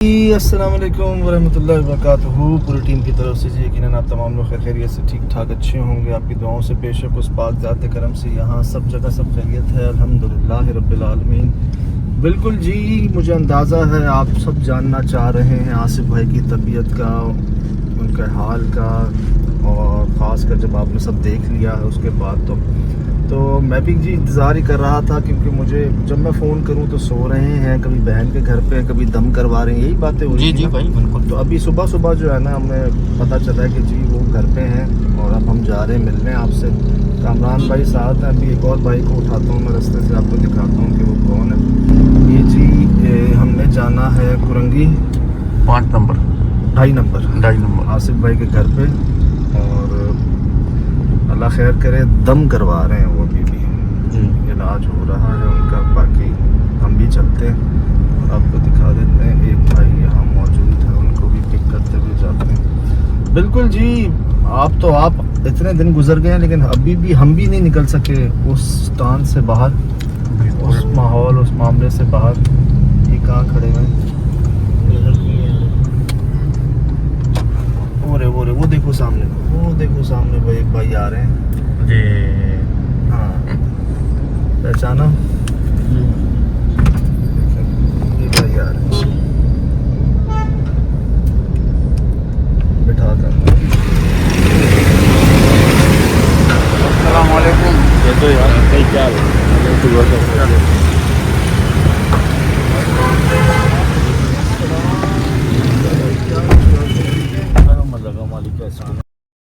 अस्सलाम वालेकुम वरहमतुल्लाहि वबरकातुहू। पूरी टीम की तरफ से जी यकीनन आप तमाम लोग खैरियत से ठीक ठाक अच्छे होंगे। आपकी दुआओं से बेशक उस पाक ज़ात करम से यहाँ सब जगह सब खैरियत है, अल्हम्दुलिल्लाह रब्बिल आलमीन। बिल्कुल जी, मुझे अंदाज़ा है आप सब जानना चाह रहे हैं आसिफ भाई की तबीयत का, उनके हाल का, और ख़ास कर जब आपने सब देख लिया है उसके बाद तो मैं भी जी इंतज़ार ही कर रहा था, क्योंकि मुझे जब मैं फ़ोन करूं तो सो रहे हैं, कभी बहन के घर पे, कभी दम करवा रहे हैं, यही बातें हो रही जी भाई बिल्कुल। तो अभी सुबह सुबह जो है ना हमें पता चला है कि जी वो घर पे हैं और अब हम जा रहे हैं मिलने आपसे। कामरान भाई साथ हैं। अभी एक और भाई को उठाता हूँ मैं रास्ते से, आपको दिखाता हूँ कि वो कौन है। ये जी हमने जाना है कुरंगी 5 नंबर 2.5 नंबर आसिफ भाई के घर पे, और अल्लाह खैर करे दम करवा रहे हैं वो अभी भी, इलाज हो रहा है उनका। बाकी हम भी चलते हैं और आपको दिखा देते हैं। एक भाई यहाँ मौजूद है, उनको भी पिक करते हुए जाते हैं। बिल्कुल जी, आप इतने दिन गुजर गए हैं लेकिन अभी भी हम भी नहीं निकल सके उस स्थान से बाहर, उस माहौल, उस मामले से बाहर। ये कहाँ खड़े हुए हैं? वो देखो सामने भाई एक भाई आ रहे हैं जी। हाँ, पहचाना? ये भाई आ रहे हैं, बिठा कर। अस्सलाम वालेकुम। ये तो यार कई क्या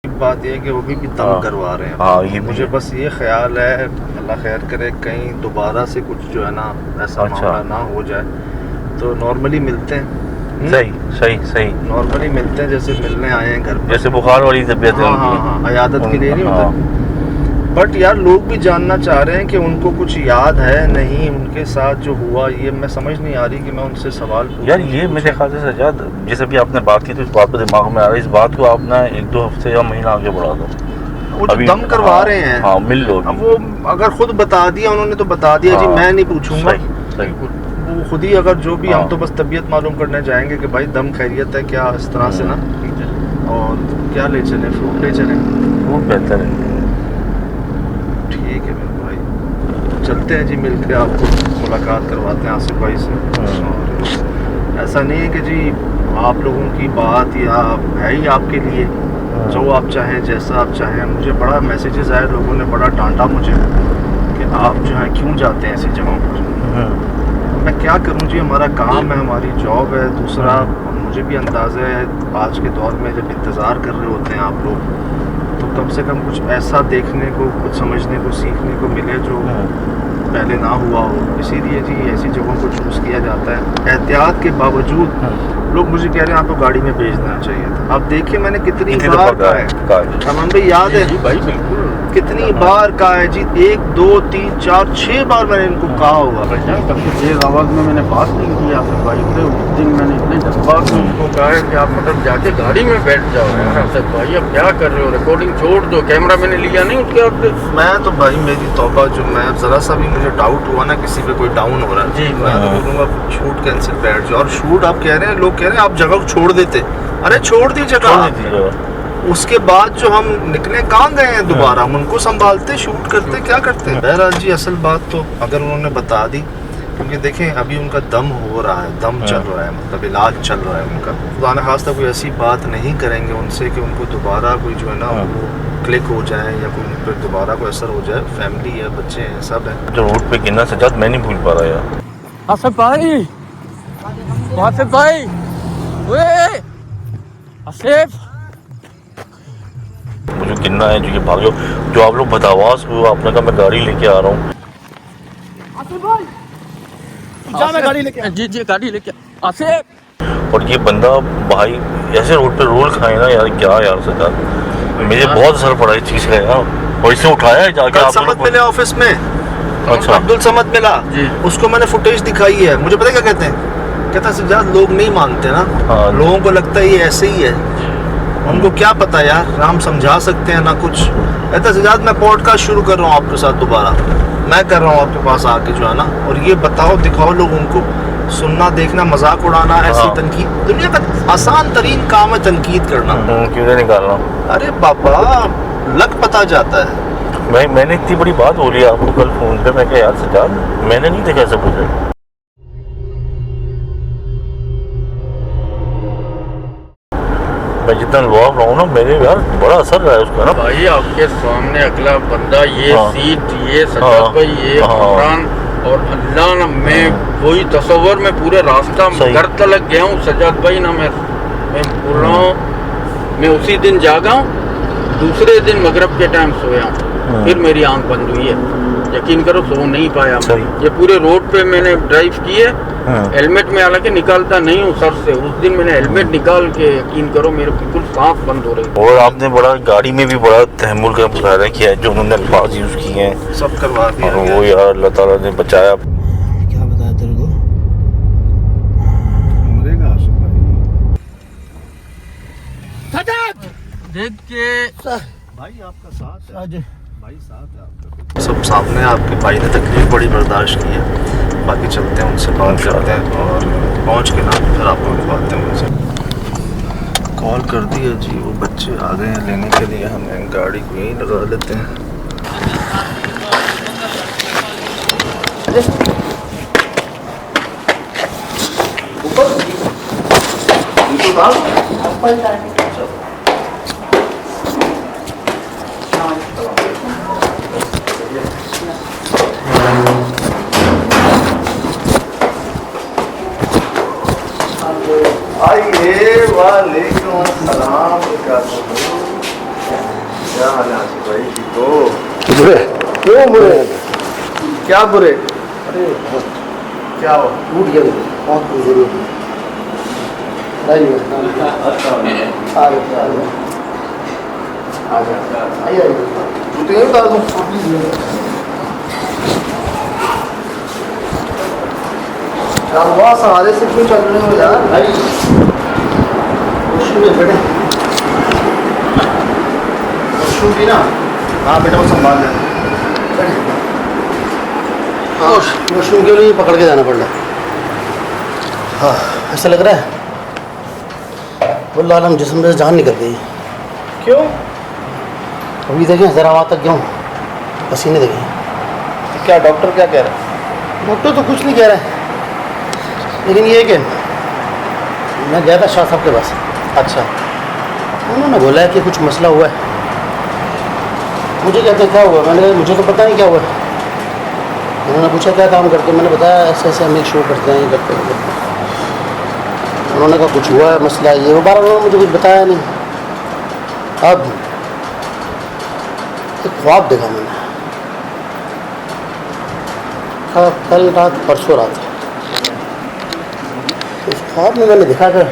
बात ये है कि वो भी दम करवा रहे हैं। हाँ, ये मुझे बस ये ख्याल है अल्लाह खैर करे कहीं दोबारा से कुछ जो है ना ऐसा मामला ना हो जाए, तो नॉर्मली मिलते हैं। सही नॉर्मली मिलते हैं, जैसे मिलने आए हैं घर पे, जैसे बुखार वाली तबीयत है उनकी। हाँ, इयादत के लिए नहीं होता। बट यार लोग भी जानना चाह रहे हैं कि उनको कुछ याद है नहीं उनके साथ जो हुआ। ये मैं समझ नहीं आ रही कि मैं उनसे सवाल पूछूं। यार ये मेरे ख्याल से सजाद, जैसे भी आपने बात की तो इस बात को दिमाग में आ रहा है, इस बात को आप ना 1-2 हफ्ते या महीना आगे बढ़ा दो। वो जो दम करवा रहे हैं, हाँ मिल लो। अब वो अगर खुद बता दिया उन्होंने तो बता दिया जी, मैं नहीं पूछूंगा। सही। वो खुद ही अगर जो भी, हम तो बस तबीयत मालूम करने जाएंगे कि भाई दम खैरियत है क्या, इस तरह से ना, और क्या ले चले, फ्रूट ले चले, वो बेहतर है। ठीक है मेरे भाई, चलते हैं जी, मिलकर आपको मुलाकात करवाते हैं आसिफ भाई से। और ऐसा नहीं है कि जी आप लोगों की बात या है ही आपके लिए, जो आप चाहें जैसा आप चाहें। मुझे बड़ा मैसेजेस आए, लोगों ने बड़ा डांटा मुझे कि आप जो है क्यों जाते हैं ऐसी जगहों पर। मैं क्या करूं जी, हमारा काम है, हमारी जॉब है। दूसरा मुझे भी अंदाज़ा है आज के दौर में जब इंतज़ार कर रहे होते हैं आप लोग, तो कम से कम कुछ ऐसा देखने को, कुछ समझने को, सीखने को मिले जो पहले ना हुआ हो। इसीलिए जी ऐसी जगहों को चूज़ किया जाता है। एहतियात के बावजूद लोग मुझे कह रहे हैं आपको गाड़ी में भेज देना चाहिए था। अब देखिए मैंने कितनी बार कहा है, अमन भाई याद है भाई बिल्कुल कितनी बार कहा है जी, 1 2 3 4 6 बार मैंने इनको कहा होगा। कभी तेज आवाज़ में मैंने बात नहीं की आपके भाई से। उस दिन मैंने इतने जज्बात में उनको कहा है कि आप मतलब जाके गाड़ी में बैठ जाओ यार। आपसे भाई अब क्या कर रहे हो, रिकॉर्डिंग छोड़ दो, कैमरा मैंने लिया नहीं उसके आपसे। मैं तो भाई मेरी तौबा, जो मैं जरा सा भी मुझे डाउट हुआ ना किसी पे कोई डाउन हो रहा है जी, मैं तो बोलूँगा शूट कैंसिल, बैठ जाओ। और शूट आप कह रहे हैं, लोग कह रहे हैं आप जगह को छोड़ देते, अरे छोड़ दी जगह। उसके बाद जो हम निकले कहाँ गए हैं दोबारा, हम उनको संभालते, शूट करते, क्या करते। बहरहाल जी असल बात तो अगर उन्होंने बता दी, क्योंकि देखें अभी उनका दम हो रहा है, दम चल रहा है, मतलब इलाज चल रहा है उनका। खुदा न खास्ता कोई ऐसी बात नहीं करेंगे उनसे कि उनको दोबारा कोई जो है ना वो क्लिक हो जाए या कोई उन पर दोबारा कोई असर हो जाए। फैमिली है, बच्चे हैं, सब है। जो रोड पे गिरना सजाद मैं नहीं भूल पा रहा यार। आसिफ भाई, आसिफ भाई, ओए आसिफ, मुझे गिरना है जो ये भाग जो आप लोग बदहवास हुए, आपने कहा मैं गाड़ी लेके आ रहा हूँ। मैं गाड़ी लेके, जी गाड़ी लेके आसिफ। और ये बंदा भाई ऐसे रोड पे रोल खाए ना यार, क्या यार सजाद, मुझे बहुत असर पड़ा इस चीज़ का यार। और इसे उठाया है जाके आप समझ मिले ऑफिस में। अच्छा, अब्दुल समद मिला जी, उसको मैंने फुटेज दिखाई है। मुझे पता क्या कहते हैं, कहता सजाद लोग नहीं मानते ना, लोगों को लगता है ये ऐसे ही है, उनको क्या पता यार, हम समझा सकते हैं ना कुछ। कहता सजाद मैं पॉडकास्ट शुरू कर रहा हूँ आपके साथ दोबारा, मैं कर रहा हूँ आपके पास आके जो है ना, और ये बताओ दिखाओ लोगों को सुनना, देखना, मजाक उड़ाना, ऐसी हाँ। तनकीद दुनिया का आसान तरीन काम है, तनकीद करना। क्यों नहीं निकालना? अरे बाबा, लग पता जाता है। मैंने इतनी बड़ी बात बोली आपको कल फोन पे, मैं क्या यार सजाद, मैंने नहीं देखा सब कुछ। मैं जितना लॉक रहा हूँ ना, मेरे यार बड़ा असर रहा है उसका ना। भाई आपके सामने अगला बंदा, ये हाँ। सीट, ये सजाद हाँ। भाई, ये हाँ। इमरान और अल्लाह ना, मैं वही तस्वर में पूरे रास्ता सही। घर तक गया हूँ सजाद भाई ना। मैं बोल रहा हूँ, मैं उसी दिन जागा हूँ, दूसरे दिन मगरब के टाइम सोया हूँ, फिर मेरी आंख बंद हुई है। यकीन करो, सो नहीं पाया। सही। ये पूरे रोड पे मैंने ड्राइव की है, हेलमेट में हालांकि निकालता नहीं हूँ सर से। उस दिन मैंने हेलमेट निकाल के, यकीन करो, मेरे बिल्कुल सांस बंद हो रही। और आपने बड़ा गाड़ी में भी बड़ा तहम्मुल का मुजाहरा किया है, जो उन्होंने अल्फाज यूज़ किए हैं, सब करवा दिया और गया। वो यार अल्लाह ताला ने बचाया। क्या बताया तेरे को? मरेगा आशिक देख के भाई, आपका साथ है आज भाई, साथ है आपका। सब सामने, आपके भाई ने तकलीफ बड़ी बर्दाश्त की है। बाकी चलते हैं, उनसे कॉल करते हैं और पहुंच के ना फिर आपको मिलवाते हैं उनसे। कॉल कर दिया जी, वो बच्चे आ गए हैं लेने के लिए, हमें गाड़ी को यहीं लगा लेते हैं। आइए, वालेकुम अस्सलाम। क्या हाल है आशिक भाई, ठीक हो? बुरे क्यों बुरे? क्या बुरे? अरे क्या हो? टूट गया बहुत जरूरी नहीं आइए जूते नहीं उतार दूं? क्या हुआ, सहारे से क्यों चल रहे हो यार भाई? वॉशरूम में बैठे, वॉशरूम भी ना। हाँ बेटा, वो संभाल लेना। हाँ, वॉशरूम के लिए पकड़ के जाना पड़ रहा है। हाँ, ऐसा लग रहा है वल्लाह आलम जिस्म में से जान निकल गई। क्यों? अभी देखें, ज़रा वहाँ तक गया हूँ, पसीने देखें। क्या डॉक्टर क्या कह रहा है? डॉक्टर तो कुछ नहीं कह रहा है, लेकिन ये कि मैं गया था शाह साहब के पास। अच्छा। उन्होंने बोला है कि कुछ मसला हुआ है। मुझे कहते क्या हुआ? मैंने कहा मुझे तो पता नहीं क्या हुआ है। उन्होंने पूछा क्या काम करते, मैंने बताया ऐसे ऐसे हम एक शो करते हैं, ये करते हैं। उन्होंने कहा कुछ हुआ है मसला ये वो, बार उन्होंने मुझे कुछ बताया नहीं। अब एक ख्वाब देखा मैंने, कल रात परसों रात। उस ख्वाब में मैंने देखा कि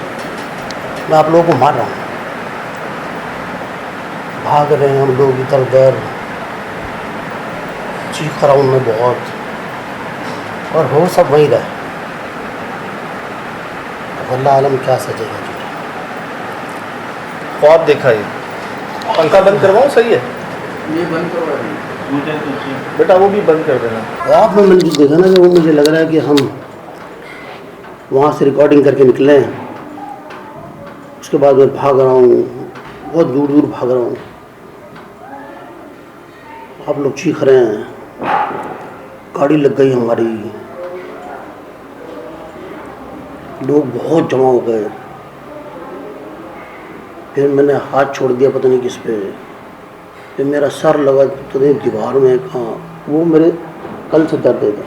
मैं आप लोगों को मार रहा हूँ, भाग रहे हैं हम लोग इधर उधर, चीख रहा हूँ मैं बहुत, और हो सब वहीं रहे। अल्लाह आलम क्या सजेगा। ख्वाब देखा ये? पंखा बंद करवाऊँ? सही है ये बंद करवा दी बेटा, वो भी बंद कर देना। ख्वाब में मैंने जो देखा ना, कि वो मुझे लग रहा है कि हम वहाँ से रिकॉर्डिंग करके निकले हैं। उसके बाद मैं भाग रहा हूँ, बहुत दूर दूर भाग रहा हूँ। आप लोग चीख रहे हैं, गाड़ी लग गई हमारी, लोग बहुत जमा हो गए। फिर मैंने हाथ छोड़ दिया पता नहीं किस पे, फिर मेरा सर लगा तो नहीं दीवार में, कहाँ वो मेरे कल से दर्द था।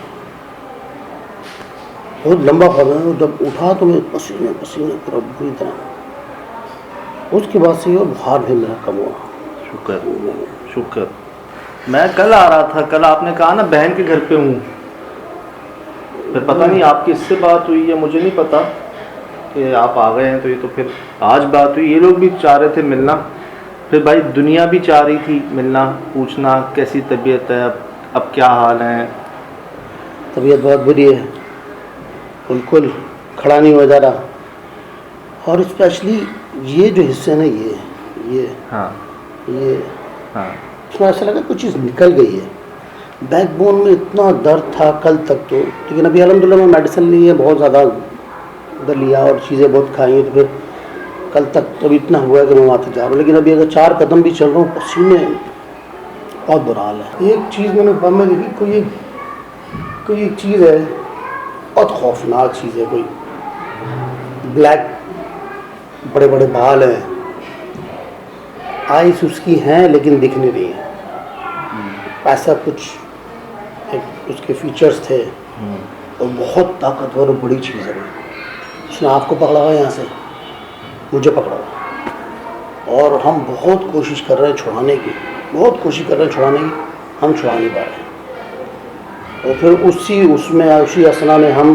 बहुत लंबा ख्वाब है। जब उठा तो मैं पसीने पसीने पूरा बुरी तरह। उसके बाद से ये बुखार भी मेरा कम हुआ। शुक्र शुक्र। मैं कल आ रहा था, कल आपने कहा ना बहन के घर पे हूँ, फिर पता नहीं आपकी इससे बात हुई है, मुझे नहीं पता कि आप आ गए हैं। तो ये तो फिर आज बात हुई। ये लोग भी चाह रहे थे मिलना, फिर भाई दुनिया भी चाह रही थी मिलना, पूछना कैसी तबीयत है, अब क्या हाल है। तबीयत बहुत बुरी है, बिल्कुल खड़ा नहीं हो जा रहा। और स्पेशली ये जो हिस्से ना, ये हाँ ये हाँ। उसमें ऐसा लगा कुछ चीज़ निकल गई है। बैकबोन में इतना दर्द था कल तक तो, लेकिन अभी अलहमदिल्ला में मेडिसिन ली है, बहुत ज़्यादा उधर लिया और चीज़ें बहुत खाई हैं, तो फिर कल तक तो अभी इतना हुआ है कि मैं वहाँ तक जा रहा हूँ। लेकिन अभी अगर 4 कदम भी चल रहा हूँ पसीने, बहुत बुरा हाल है। एक चीज़ मैंने पब में देखी, कोई एक चीज़ है, बहुत खौफनाक चीज़ है, कोई ब्लैक बड़े बड़े बाल हैं, आइस उसकी हैं लेकिन दिख नहीं रही है, ऐसा कुछ एक उसके फीचर्स थे और बहुत ताकतवर और बड़ी चीज़ है। उसने आपको पकड़ा हुआ, यहाँ से मुझे पकड़ा हुआ, और हम बहुत कोशिश कर रहे हैं छुड़ाने की, हम छुड़ा नहीं पा रहे। और फिर उसी असना में हम,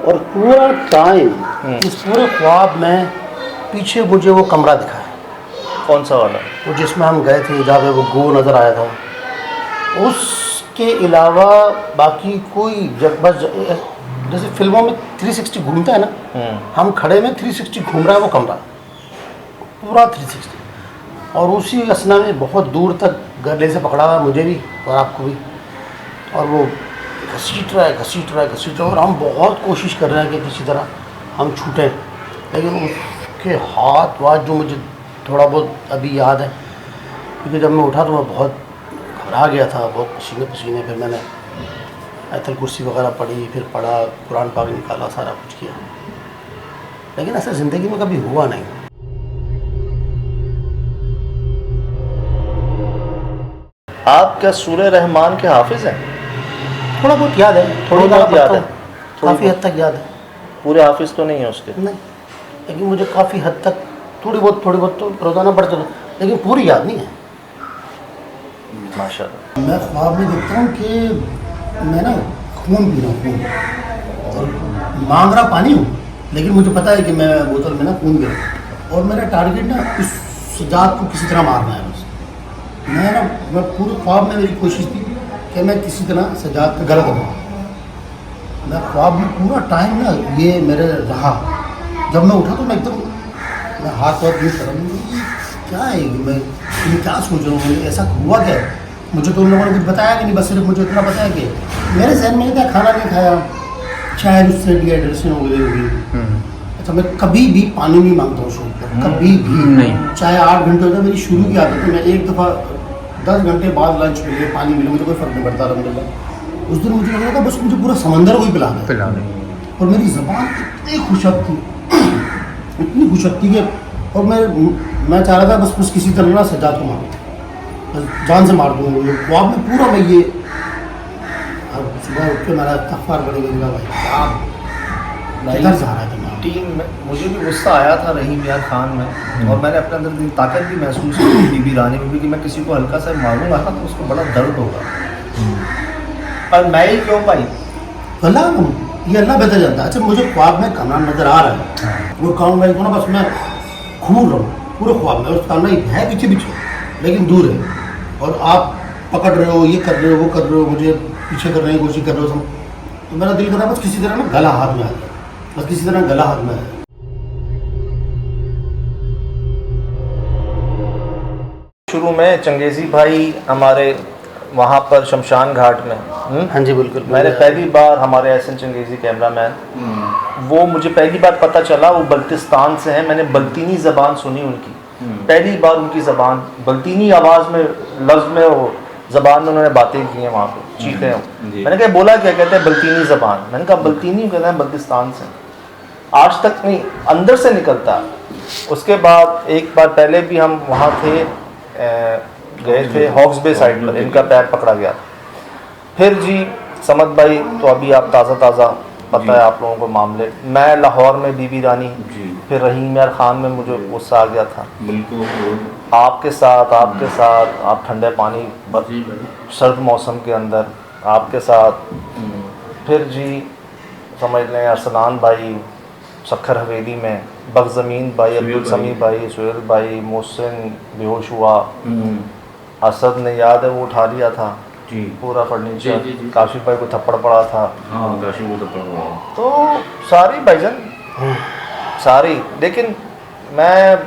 और पूरा टाइम इस पूरे ख्वाब में पीछे मुझे वो कमरा दिखा है। कौन सा वाला? वो जिसमें हम गए थे, जहाँ पे वो गो नज़र आया था, उसके अलावा बाकी कोई बस जैसे फिल्मों में 360 घूमता है ना, हम खड़े में 360 घूम रहा है वो कमरा, पूरा 360। और उसी असना में बहुत दूर तक गले से पकड़ा हुआ मुझे भी और आपको भी, और वो घसीट रहा है, और हम बहुत कोशिश कर रहे हैं कि किसी तरह हम छूटें, लेकिन उसके हाथ वाथ जो मुझे थोड़ा बहुत अभी याद है, क्योंकि जब मैं उठा तो मैं बहुत घबरा गया था, बहुत पसीने। फिर मैंने आयतल कुर्सी वगैरह पढ़ी, फिर पढ़ा, कुरान पाक निकाला, सारा कुछ किया, लेकिन ऐसा ज़िंदगी में कभी हुआ नहीं। आप क्या सूरह रहमान के हाफिज़ हैं? थोड़ा बहुत याद है, थोड़ी बहुत याद है, काफ़ी हद तक याद है, पूरे हाफिज़ तो नहीं है उसके? नहीं, लेकिन मुझे काफ़ी हद तक थोड़ी बहुत तो रोज़ाना पढ़ चला, लेकिन पूरी याद नहीं है। माशाल्लाह। मैं ख्वाब में देखता हूँ कि मैं ना खून पी रहा हूँ और मांग रहा पानी हूँ, लेकिन मुझे पता है कि मैं बोतल में ना खून पी रहा हूँ, और मेरा टारगेट ना इस सजाद को किसी तरह मारना है बस। मैं पूरे ख्वाब में मेरी कोशिश थी कि मैं किसी तरह सजाद का गला दबाऊँ। मैं ख्वाब में पूरा टाइम ना ये मेरे रहा। जब मैं उठा तो मैं एकदम, मैं हाथ यूज़ कर रहा हूँ, क्या है मैं क्या सोच रहा हूँ, ऐसा हुआ क्या है? मुझे तो उन लोगों ने कुछ बताया कि नहीं, बस सिर्फ मुझे इतना पता है कि मेरे जहन में क्या, खाना नहीं खाया, शायद उससे डिहाइड्रेशन हो गई होगी। अच्छा, मैं कभी भी पानी नहीं मांगता हूँ शौक पर, कभी भी नहीं, चाहे 8 घंटे हो जाए। मेरी शुरू की आदत है, मैं एक दफ़ा 10 घंटे बाद लंच मिले, पानी मिले, मुझे कोई फ़र्क नहीं पड़ता अलहमदुलिल्लाह। उस दिन मुझे लग रहा था बस मुझे पूरा समंदर को ही पिला दें, और मेरी ज़बान इतनी खुशक थी, इतनी खुशक थी कि, और मैं चाह रहा था बस किसी तरह ना सजाद को मारूँ, जान से मार दूँगा। ख्वाब में पूरा मैं ये, अब सुबह उठ के मेरा इस्तग़फ़ार पड़ेगा भाई, किधर जा रहा है तुम्हारा? टीम में मुझे भी गुस्सा आया था रहीम यार खान में, और मैंने अपने अंदर इतनी ताकत भी महसूस की बीबी रानी में भी कि मैं किसी को हल्का सा मारूंगा ना तो उसको बड़ा दर्द होगा, पर मैं ही क्यों पाई? ये अल्लाह बेहतर जानता है। अच्छा, मुझे ख्वाब में कमरा नज़र आ रहा है, वो काम मैं ना बस मैं घूम रहा हूँ पूरे ख्वाब में, उस कमरा है पीछे लेकिन दूर है, और आप पकड़ रहे हो, ये कर रहे हो, वो कर रहे हो, मुझे पीछे करने की कोशिश कर रहे हो, तो मेरा दिल कर रहा है बस किसी तरह ना गला हाथ में आ जाए, बस किसी तरह गला हाथ में आ जाए। शुरू में चंगेज़ी भाई हमारे वहाँ पर शमशान घाट में, हाँ जी बिल्कुल, मैंने पहली बार, हमारे एहसन चंगेज़ी कैमरामैन, वो मुझे पहली बार पता चला वो बल्तिस्तान से हैं। मैंने बल्तीनी ज़बान सुनी उनकी, पहली बार उनकी ज़बान बल्तीनी आवाज़ में, लफ्ज़ में, वो ज़बान में उन्होंने बातें की हैं वहाँ पे, चीखें हैं। मैंने कहा बोला क्या? कहते हैं बल्तीनी ज़बान। मैंने कहा बल्तीनी, कहते हैं बल्तिस्तान से। आज तक नहीं, अंदर से निकलता। उसके बाद एक बार पहले भी हम वहाँ थे, गए थे हॉक्स बे साइड पर, इनका पैर पकड़ा गया। फिर जी समद भाई तो अभी आप ताज़ा पता है आप लोगों को मामले, मैं लाहौर में बीबी रानी, फिर रहीम यार खान में मुझे गुस्सा आ गया था, बिल्कुल आपके साथ आप ठंडे पानी सर्द मौसम के अंदर आपके साथ, फिर जी समझ लें अरसलान भाई सखर हवेली में, बगज़मीन भाई, अब्दुल समी भाई, सुहेल भाई, मोहसिन बेहोश हुआ, असद ने याद है वो उठा लिया था जी पूरा फर्नीचर, काशिफ भाई को थप्पड़ पड़ा था, हाँ काशिफ को थप्पड़ पड़ा, तो सारी भाईजान सारी। लेकिन मैं,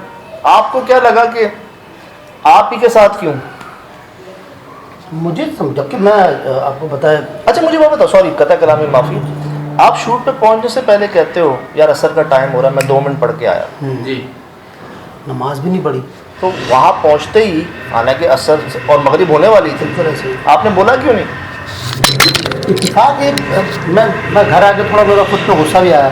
आपको क्या लगा कि आप ही के साथ क्यों? मुझे जबकि मैं आपको बताया। अच्छा मुझे वो बताओ, सॉरी कता कलामी माफ़ी, आप शूट पे पहुंचने से पहले कहते हो यार असर का टाइम हो रहा है, मैं 2 मिनट पढ़ के आया, जी नमाज भी नहीं पढ़ी। तो वहाँ पहुँचते ही हालांकि असर और मगरिब होने वाली थी, बिल्कुल ऐसे ही। आपने बोला क्यों नहीं? इत्तेफाक ये मैं घर आके थोड़ा मेरा खुद पे गुस्सा भी आया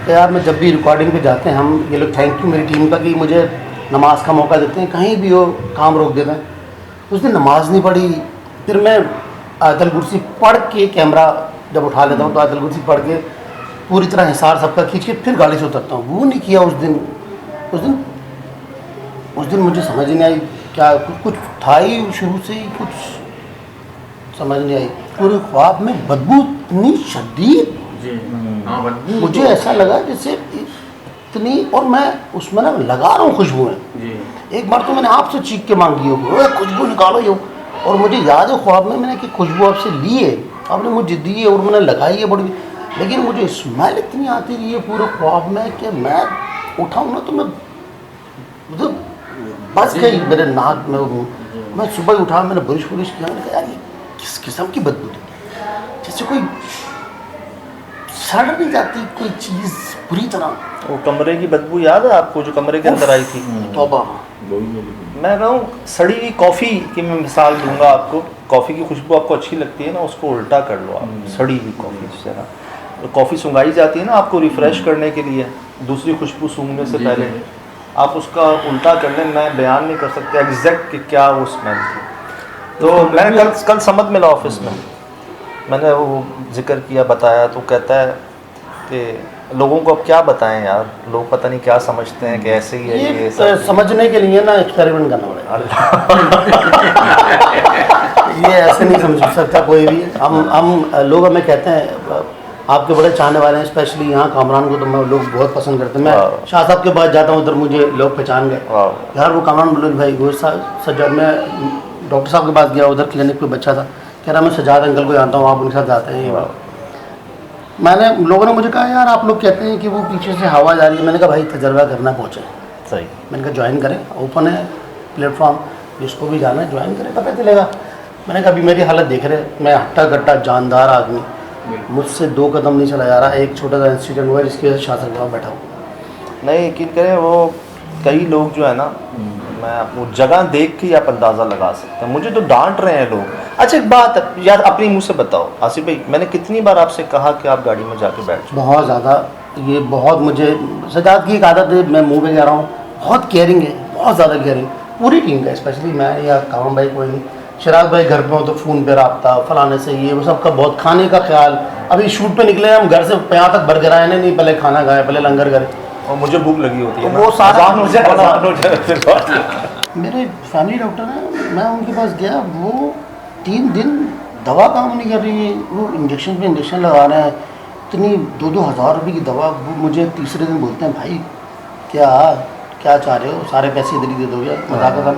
कि यार मैं जब भी रिकॉर्डिंग पे जाते हैं हम, ये लोग थैंक यू मेरी टीम का कि मुझे नमाज का मौका देते हैं, कहीं भी हो काम रोक देते हैं। उस दिन नमाज नहीं पढ़ी, फिर मैं आयतल कुर्सी पढ़ के कैमरा जब उठा लेता हूँ तो आयतल कुर्सी पढ़ के पूरी तरह हिसार सबका खींच के फिर गाड़ी से उतरता हूँ। वो नहीं किया उस दिन मुझे समझ नहीं आई क्या कुछ था ही, शुरू से ही कुछ समझ नहीं आई। पूरे ख्वाब में बदबू इतनी शदीद, जी हाँ बदबू मुझे तो- ऐसा लगा जैसे इतनी, और मैं उसमें ना लगा रहा हूँ खुशबू है। जी एक बार तो मैंने आपसे चीख के मांगी हो, "ओए, खुशबू निकालो यो", और मुझे याद है ख्वाब में मैंने कि खुशबू आपसे ली है, आपने मुझे दी है और मैंने लगाई है बड़ी, लेकिन मुझे स्मेल इतनी आती रही है पूरे ख्वाब में कि मैं उठाऊँ ना तो मैं मतलब बस गई मेरे नाक में वो। मैं सुबह उठा, मैंने बुरिश किया, मैंने कहा यार ये किस किस्म की बदबू थी, जैसे कोई सड़ नहीं जाती कोई चीज़ बुरी तरह। वो कमरे की बदबू याद है आपको जो कमरे के अंदर आई थी? तौबा। मैं कहूँ सड़ी हुई कॉफ़ी की मैं मिसाल दूंगा आपको, कॉफ़ी की खुशबू आपको अच्छी लगती है ना, उसको उल्टा कर लो आप, सड़ी हुई कॉफ़ी जिसे ना, तो कॉफ़ी सुंघाई जाती है ना आपको रिफ़्रेश करने के लिए दूसरी खुशबू सूंघने से पहले, आप उसका उल्टा कर लें, मैं बयान नहीं कर सकता एग्जैक्ट कि क्या वो स्मेल थी। तो मैंने कल समद मिला ऑफिस में, मैंने वो जिक्र किया, बताया, तो कहता है कि लोगों को अब क्या बताएं यार, लोग पता नहीं क्या समझते हैं कि ऐसे ही है ये सब। समझने के लिए ना एक्सपेरिमेंट करना पड़ेगा। ये ऐसे नहीं समझ सकता कोई भी। हम लोग हमें कहते हैं आपके बड़े चाहने वाले हैं, स्पेशली यहाँ कामरान को तो मैं लोग बहुत पसंद करते हैं। मैं शाह साहब के पास जाता हूँ, उधर मुझे लोग पहचान गए, यार वो कामरान बोले भाई वो सज्जाद, मैं डॉक्टर साहब के पास गया, उधर क्लिनिक पे बच्चा था, कह रहा मैं सज्जाद अंकल को जानता हूँ, आप उनके साथ जाते हैं। मैंने लोगों ने मुझे कहा यार आप लोग कहते हैं कि वो पीछे से हवा जा रही है, मैंने कहा भाई तजर्बा करना पहुँचे, सही, मैंने कहा ज्वाइन करें, ओपन है प्लेटफॉर्म, जिसको भी जाना है ज्वाइन करें, पता चलेगा। मैंने कहा अभी मेरी हालत देख रहे, मैं हट्टा कट्टा जानदार आदमी, मुझसे 2 कदम नहीं चला जा रहा, एक छोटा सा इंसिडेंट हुआ जिसकी वजह से शासन के पास बैठा हूँ। नहीं यकीन करें, वो कई लोग जो है ना, मैं वो जगह देख के आप अंदाज़ा लगा सकते हैं, मुझे तो डांट रहे हैं लोग। अच्छा एक बात यार अपनी मुँह से बताओ आसिफ भाई, मैंने कितनी बार आपसे कहा कि आप गाड़ी में जाके बैठ जाओ? बहुत ज़्यादा, ये बहुत मुझे सजाद की एक आदत है, मैं मुँह पे कह रहा हूँ, बहुत केयरिंग है, बहुत ज़्यादा केयरिंग पूरी टीम का, स्पेशली मैं या कामम भाई, कोई नहीं, शराब भाई घर पे हो तो फ़ोन पे रब्ता फलाने से, ये वो सबका बहुत, खाने का ख्याल। अभी शूट पे निकले हम घर से यहाँ तक बर्गर आए नहीं, पहले खाना खाए, पहले लंगर करे, और मुझे भूख लगी होती है तो ना, वो सारा अज़ान हो जाए। मेरे फैमिली डॉक्टर हैं, मैं उनके पास गया, वो 3 दिन दवा काम नहीं कर रही है, वो इंजेक्शन पे इंजेक्शन लगा रहे हैं, इतनी 2-2 हज़ार रुपये की दवा। वो मुझे तीसरे दिन बोलते हैं भाई क्या चाह रहे हो, सारे पैसे इधर ही दे दोगे, मजाक कर।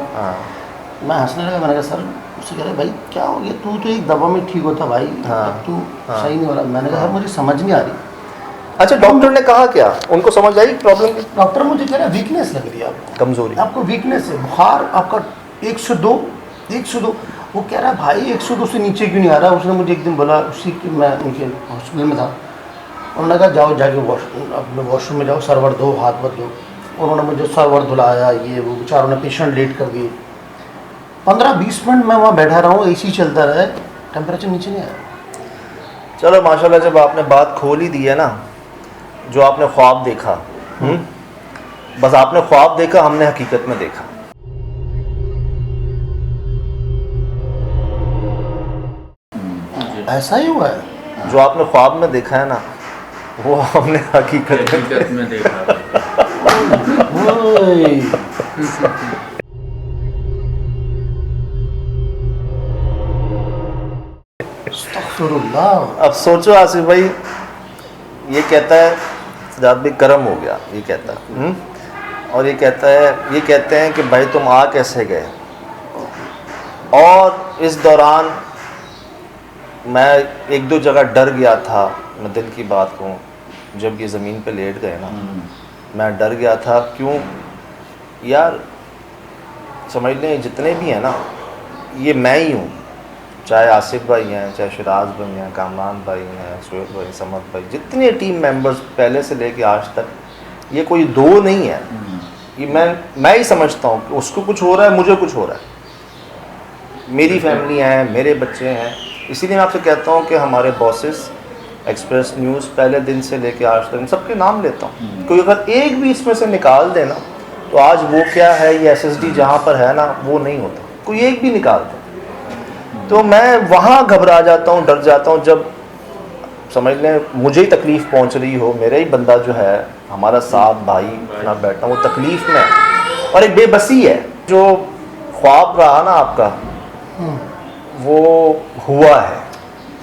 मैं हंसने लगा, मैंने कहा सर, उससे कह रहे भाई क्या हो गया, तू तो एक दवा में ठीक होता भाई, अब तू सही नहीं हो रहा। मैंने कहा सर मुझे समझ नहीं आ रही। अच्छा डॉक्टर ने कहा क्या, उनको समझ आई प्रॉब्लम की? डॉक्टर मुझे कह रहा है वीकनेस लग रही है आपको, कमजोरी, आपको वीकनेस है, बुखार आपका 102। वो कह रहा है भाई 102 से नीचे क्यों नहीं आ रहा। उसने मुझे एक दिन बोला, उसी की मैं उनके हॉस्पिटल में था, उन्होंने कहा जाओ जाके अपने वॉशरूम में जाओ, सर्वर धो, हाथ मत धो। उन्होंने मुझे सर्वर धुलाया, ये वो, बेचारों ने पेशेंट लेट कर दिए। 15-20 मिनट मैं वहाँ बैठा रहा हूँ, AC चलता रहा, टेम्परेचर नीचे नहीं आया। चलो माशाल्लाह, जब आपने बात खोल ही दी है ना, जो आपने ख्वाब देखा, बस आपने ख्वाब देखा, हमने हकीकत में देखा। ऐसा ही हुआ है, जो आपने ख्वाब में देखा है ना, वो हमने हकीकत में देखा। ओए। अस्तगफिरुल्लाह। अब सोचो आसिफ भाई, ये कहता है सजाद भाई गर्म हो गया, ये कहता है, और ये कहते हैं कि भाई तुम आ कैसे गए। और इस दौरान मैं 1-2 जगह डर गया था, मैं दिल की बात कहूँ, जब ये ज़मीन पे लेट गए ना, मैं डर गया था। क्यों यार, समझ लें जितने भी हैं ना, ये मैं ही हूँ, चाहे आसिफ भाई हैं, चाहे शिराज भाई हैं, कामरान भाई हैं, सुहेब भाई, समद भाई, जितने टीम मेंबर्स पहले से लेके आज तक, ये कोई दो नहीं है। ये मैं ही समझता हूँ कि उसको कुछ हो रहा है, मुझे कुछ हो रहा है, मेरी फैमिली है, मेरे बच्चे हैं। इसीलिए मैं आपसे कहता हूँ कि हमारे बॉसेस, एक्सप्रेस न्यूज़, पहले दिन से लेके आज तक सबके नाम लेता हूँ। कोई अगर एक भी इसमें से निकाल देना तो आज वो क्या है, ये SSD जहाँ पर है ना, वो नहीं होता। कोई एक भी निकाल दे तो मैं वहाँ घबरा जाता हूँ, डर जाता हूँ। जब समझ लें मुझे ही तकलीफ़ पहुँच रही हो, मेरा ही बंदा जो है, हमारा साथ भाई ना बैठा, वो तकलीफ़ में है और एक बेबसी है। जो ख्वाब रहा ना आपका, वो हुआ है।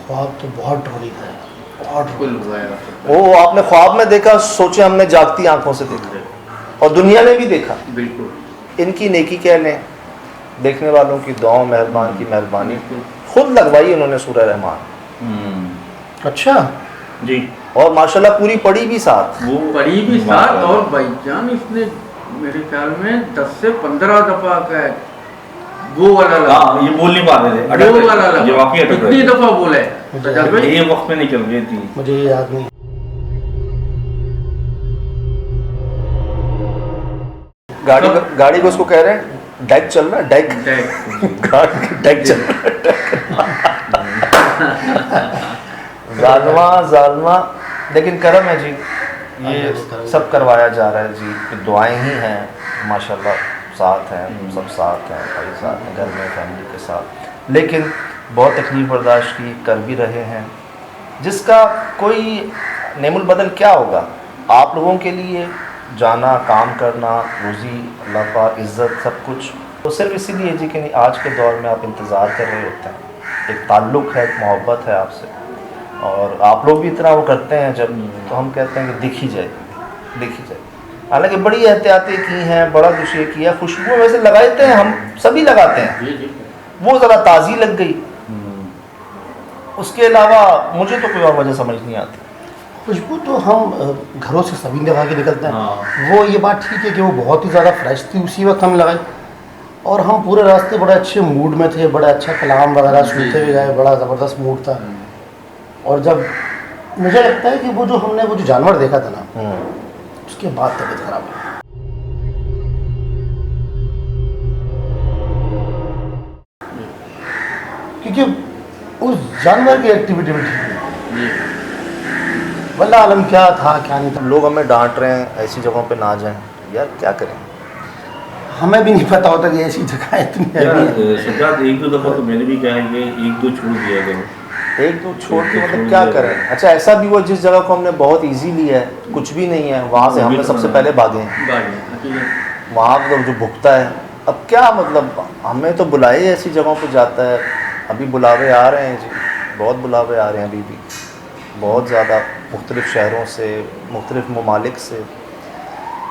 ख्वाब तो बहुत ढोली है, बहुत बिल्कुल हुआ है। वो आपने ख्वाब में देखा, सोचे हमने जागती आंखों से देखा और दुनिया ने भी देखा। बिल्कुल इनकी नेकी कह लें, देखने वालों की दुआ, मेहरबान की मेहरबानी, खुद लगवाई उन्होंने सूरह रहमान। अच्छा जी। और माशाल्लाह पूरी पढ़ी भी साथ। वो पढ़ी भी साथ, और भाईजान इसने मेरे ख्याल में 10 से 15 दफा का है वो वाला लगा। हाँ, ये बोल नहीं पा रहे थे, अटक वो रहे वाला थे। ये लगा वाकई अटक कितनी रहे थे। दफा बोला है सजाद भाई? ये वक्त में निकल गई थी। मुझे ये याद नहीं। गाड़ी को उसको कह रहे हैं डेक चल रहा है, डेक गाड़ी डेक चल रहा है। जालमा लेकिन करम है जी, ये सब करवाया जा रहा है जी। कि दुआएं ही हैं माशाल्लाह, साथ हैं, सब साथ हैं, भाई साथ हैं, घर में फैमिली के साथ। लेकिन बहुत तकलीफ बर्दाश्त की कर भी रहे हैं, जिसका कोई नेमुल बदल क्या होगा। आप लोगों के लिए जाना, काम करना, रोज़ी, अल्लाह पाक, इज़्ज़त, सब कुछ तो सिर्फ इसीलिए जी कि नहीं, आज के दौर में आप इंतज़ार कर रहे होते हैं, एक ताल्लुक़ है, एक मोहब्बत है आपसे, और आप लोग भी इतना वो करते हैं जब, तो हम कहते हैं कि दिख ही जाए, दिख ही जाए। हालांकि बड़ी एहतियातें की हैं, बड़ा कुछ ये किया, खुशबू वैसे लगाते हैं, हम सभी लगाते हैं, वो ज़रा ताज़ी लग गई। उसके अलावा मुझे तो कोई और वजह समझ नहीं आती। खुशबू तो हम घरों से सभी लगा के निकलते हैं। वो ये बात ठीक है कि वो बहुत ही ज़्यादा फ्रेश थी, उसी वक्त हम लगाए, और हम पूरे रास्ते बड़े अच्छे मूड में थे, बड़ा अच्छा कलाम वगैरह सुनते हुए गए, बड़ा ज़बरदस्त मूड था। और जब मुझे लगता है कि वो जो जानवर देखा था ना, उसके बाद तबीयत खराब हुई। क्योंकि उस जानवर की एक्टिविटी में वल्लाह आलम क्या था क्या नहीं था। लोग हमें डांट रहे हैं ऐसी जगहों पे ना जाएं, यार क्या करें, हमें भी नहीं पता होता कि ऐसी जगह इतनी है। सज्जाद, एक दो दफ़ा तो मैंने भी कहा है कि एक दो छोड़ दिया करो, एक दो छोड़ के मतलब क्या करें। अच्छा ऐसा भी हुआ जिस जगह को हमने बहुत इजी लिया है, कुछ भी नहीं है, वहाँ से हमने सबसे पहले भागे हैं, वहाँ मतलब जो भुगता है। अब क्या मतलब, हमें तो बुलाए ऐसी जगहों पे जाता है। अभी बुलावे आ रहे हैं जी, बहुत बुलावे आ रहे हैं अभी भी, बहुत ज़्यादा, मुख्तलिफ़ शहरों से, मुख्तलिफ़ ममालिक से।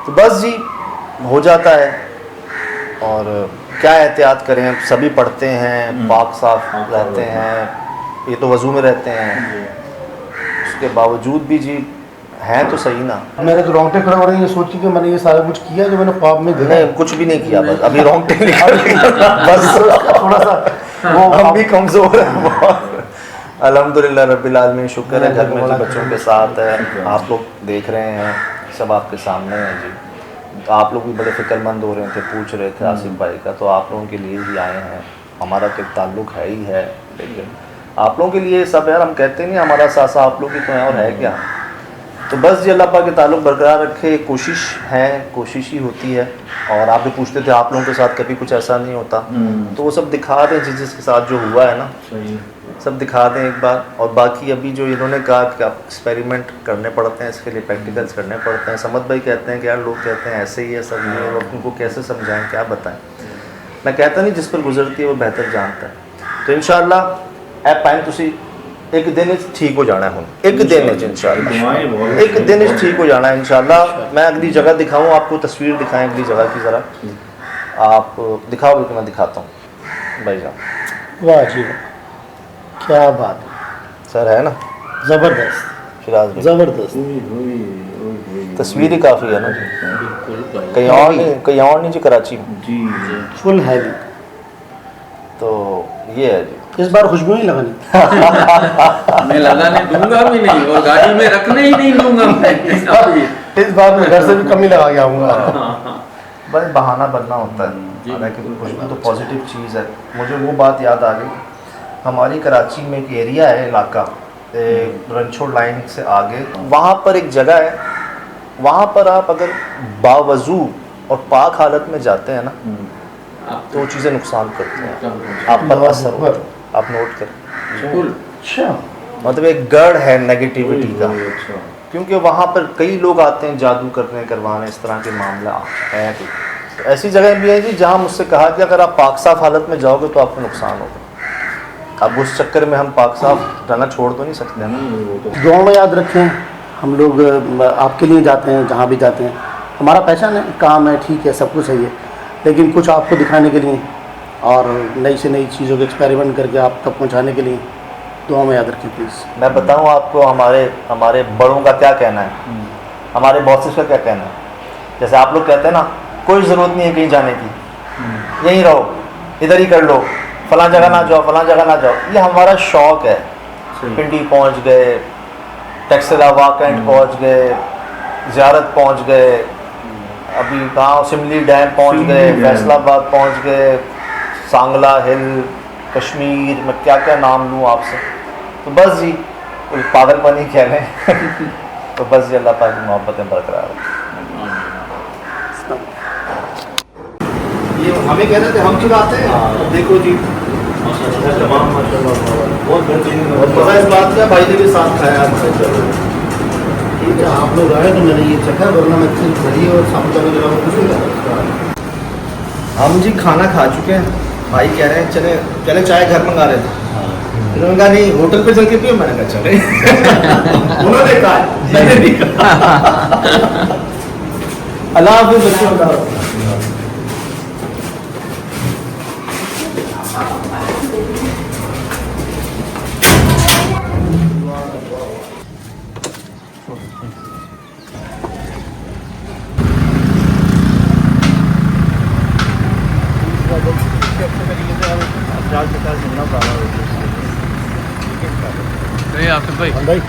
तो बस जी हो जाता है, और क्या एहतियात करें, सभी पढ़ते हैं, पाक साफ रहते हैं, ये तो वज़ू में रहते हैं, उसके बावजूद भी जी हैं तो सही ना। मेरे तो रोंगटे खड़े हो रहे हैं ये सोच कि मैंने ये सारा कुछ किया जो मैंने ख्वाब में देखा। नहीं, कुछ भी नहीं किया, बस अभी रोंगटे निकल बस थोड़ा सा वो हम भी कमज़ोर हैं बहुत। अल्हम्दुलिल्लाह रब्बिल आलमीन, शुक्र है घर में जो बच्चों के साथ है, आप लोग देख रहे हैं, सब आपके सामने हैं जी। तो आप लोग भी बड़े फ़िक्रमंद हो रहे थे, पूछ रहे थे आसिफ भाई का, तो आप लोगों के लिए ही आए हैं। हमारा तो ताल्लुक़ है ही है, लेकिन आप लोगों के लिए सब यार, हम कहते नहीं हमारा सासा आप लोग ही तो हैं, और है क्या। तो बस जी अल्लाह पाक के ताल्लुक़ बरकरार रखे, कोशिश है, कोशिश ही होती है। और आप भी पूछते थे आप लोगों के साथ कभी कुछ ऐसा नहीं होता, तो वो सब दिखा दें जिसके साथ जो हुआ है ना, सब दिखा दें एक बार। और बाकी अभी जो इन्होंने कहा कि आप एक्सपेरिमेंट करने पड़ते हैं, इसके लिए प्रैक्टिकल्स करने पड़ते हैं। समद भाई कहते हैं कि यार लोग कहते हैं ऐसे ही है सब, नहीं है, उनको कैसे समझाएं, क्या बताएं। मैं कहता नहीं जिस पर गुजरती है वो बेहतर जानता है। तो इंशाअल्लाह ऐ पाएँ तुसी एक दिन ठीक हो जाना है, हम एक दिन इंशाअल्लाह, एक दिन ठीक हो जाना है इंशाअल्लाह। मैं अगली जगह दिखाऊँ आपको, तस्वीर दिखाएं अगली जगह की, ज़रा आप दिखाओगे कि मैं दिखाता हूँ भाई साहब। वाह जी क्या बात सर, है ना ज़बरदस्त, शिराज भाई, ज़बरदस्त तस्वीर ही काफ़ी है ना जी, कहीं और नहीं जी, कराची में जी फुल हैवी। तो ये है जी। इस बार खुशबू ही लगानी। मैं लगाने दूंगा भी नहीं और गाड़ी में रखने ही नहीं दूंगा मैं। इस बार मैं घर से भी कम ही लगा के आऊँगा। बस बहाना बनना होता है, जी, हालांकि बिल्कुल खुशबू तो पॉजिटिव चीज़ है। मुझे वो बात याद आ गई, हमारी कराची में एक एरिया है, इलाका रनछोड़ लाइन से आगे, वहाँ पर एक जगह है, वहाँ पर आप अगर बावजू और पाक हालत में जाते हैं ना तो वो चीज़ें नुकसान करती हैं, आप पर असर होता है, आप नोट करें। बिल्कुल। अच्छा, मतलब एक गढ़ है नेगेटिविटी का, अच्छा। क्योंकि वहाँ पर कई लोग आते हैं जादू करने करवाने, इस तरह के मामला है। तो ऐसी जगह भी है जी जहाँ मुझसे कहा कि अगर आप पाक साफ हालत में जाओगे तो आपको नुकसान होगा। अब उस चक्कर में हम पाक साफ रहना छोड़ तो नहीं सकते ना। दुआ में याद रखें, हम लोग आपके लिए जाते हैं, जहाँ भी जाते हैं हमारा पैशन है, काम है, ठीक है, सब कुछ है ये, लेकिन कुछ आपको दिखाने के लिए और नई से नई चीज़ों के एक्सपेरिमेंट करके आप तक पहुँचाने के लिए दुआ में याद रखें प्लीज़। मैं बताऊँ आपको हमारे बड़ों का क्या कहना है, हमारे बॉसेस का क्या कहना है। जैसे आप लोग कहते हैं ना, कोई ज़रूरत नहीं है कहीं जाने की, यहीं रहो, इधर ही कर लो, फलां जगह ना जाओ, फलां जगह ना जाओ। ये हमारा शौक़ है। पिंडी पहुंच गए, टैक्सला वाकैंड पहुंच गए, ज़ियारत पहुंच गए, अभी कहाँ सिमली डैम पहुंच गए, फैसलाबाद पहुंच गए, सांगला हिल, कश्मीर में क्या क्या नाम लूँ आपसे। तो बस जी कोई पागलपनी कह लें तो बस जी अल्लाह पाक की मोहब्बतें बरकरार रखें। ये हमें कह रहे थे हम चुराते हैं, अब देखो जी तमाम बहुत बेहतरीन। और इस बात का भाई ने भी साथ खाया हमसे। ठीक है, आप लोग आए तो मैंने ये चखा, वरना मैं सिर्फ घड़ी और सामने वगैरह में कुछ नहीं करता। हम जी खाना खा चुके हैं, भाई कह रहे हैं चले पहले चाय घर मंगा रहे थे, उन्होंने कहा नहीं होटल पे चल के पियो, मैंने कहा चले उन्होंने कहा मैंने नहीं कहा। अल्लाह हाफिज़ बच्चों। नहीं आसिफ भाई भाई